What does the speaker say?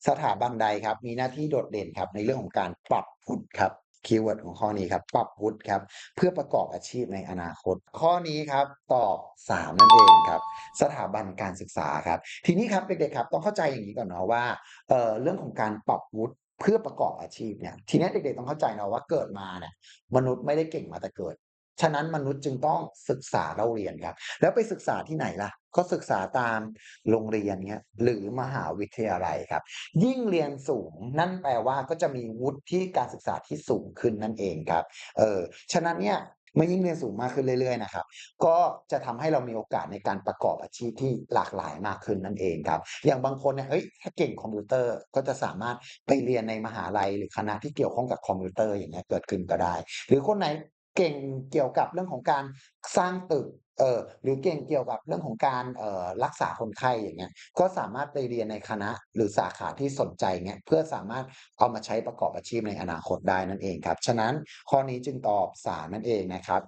สถาบันใดครับมีหน้าที่โดดเด่นครับในเรื่องของการปรับวุฒิครับคีย์เวิร์ดของข้อนี้ครับปรับวุฒิครับเพื่อประกอบอาชีพในอนาคตข้อนี้ครับตอบ3นั่นเองครับสถาบันการศึกษาครับทีนี้ครับเด็กๆครับต้องเข้าใจอย่างนี้ก่อนเนาะว่าเรื่องของการปรับวุฒิเพื่อประกอบอาชีพเนี่ยทีนี้เด็กๆต้องเข้าใจเนาะว่าเกิดมาเนี่ยมนุษย์ไม่ได้เก่งมาแต่เกิดฉะนั้นมนุษย์จึงต้องศึกษาเล่าเรียนครับแล้วไปศึกษาที่ไหนล่ะก็ศึกษาตามโรงเรียนเงี้ยหรือมหาวิทยาลัยครับ ยิ่งเรียนสูงนั่นแปลว่าก็จะมีวุฒิที่การศึกษาที่สูงขึ้นนั่นเองครับฉะนั้นเนี่ยเมื่อยิ่งเรียนสูงมากขึ้นเรื่อยๆนะครับก็จะทำให้เรามีโอกาสในการประกอบอาชีพที่หลากหลายมากขึ้นนั่นเองครับอย่างบางคนเนี่ยเฮ้ยถ้าเก่งคอมพิวเตอร์ก็จะสามารถไปเรียนในมหาลัยหรือคณะที่เกี่ยวข้องกับคอมพิวเตอร์อย่างเงี้ยเกิดขึ้นก็ได้หรือคนไหนเก่งเกี่ยวกับเรื่องของการสร้างตึกหรือเก่งเกี่ยวกับเรื่องของการรักษาคนไข้อย่างเงี้ย ก็สามารถไปเรียนในคณะหรือสาขาที่สนใจเงี้ยเพื่อสามารถเอามาใช้ประกอบอาชีพในอนาคตได้นั่นเองครับฉะนั้นข้อนี้จึงตอบ3นั่นเองนะครับ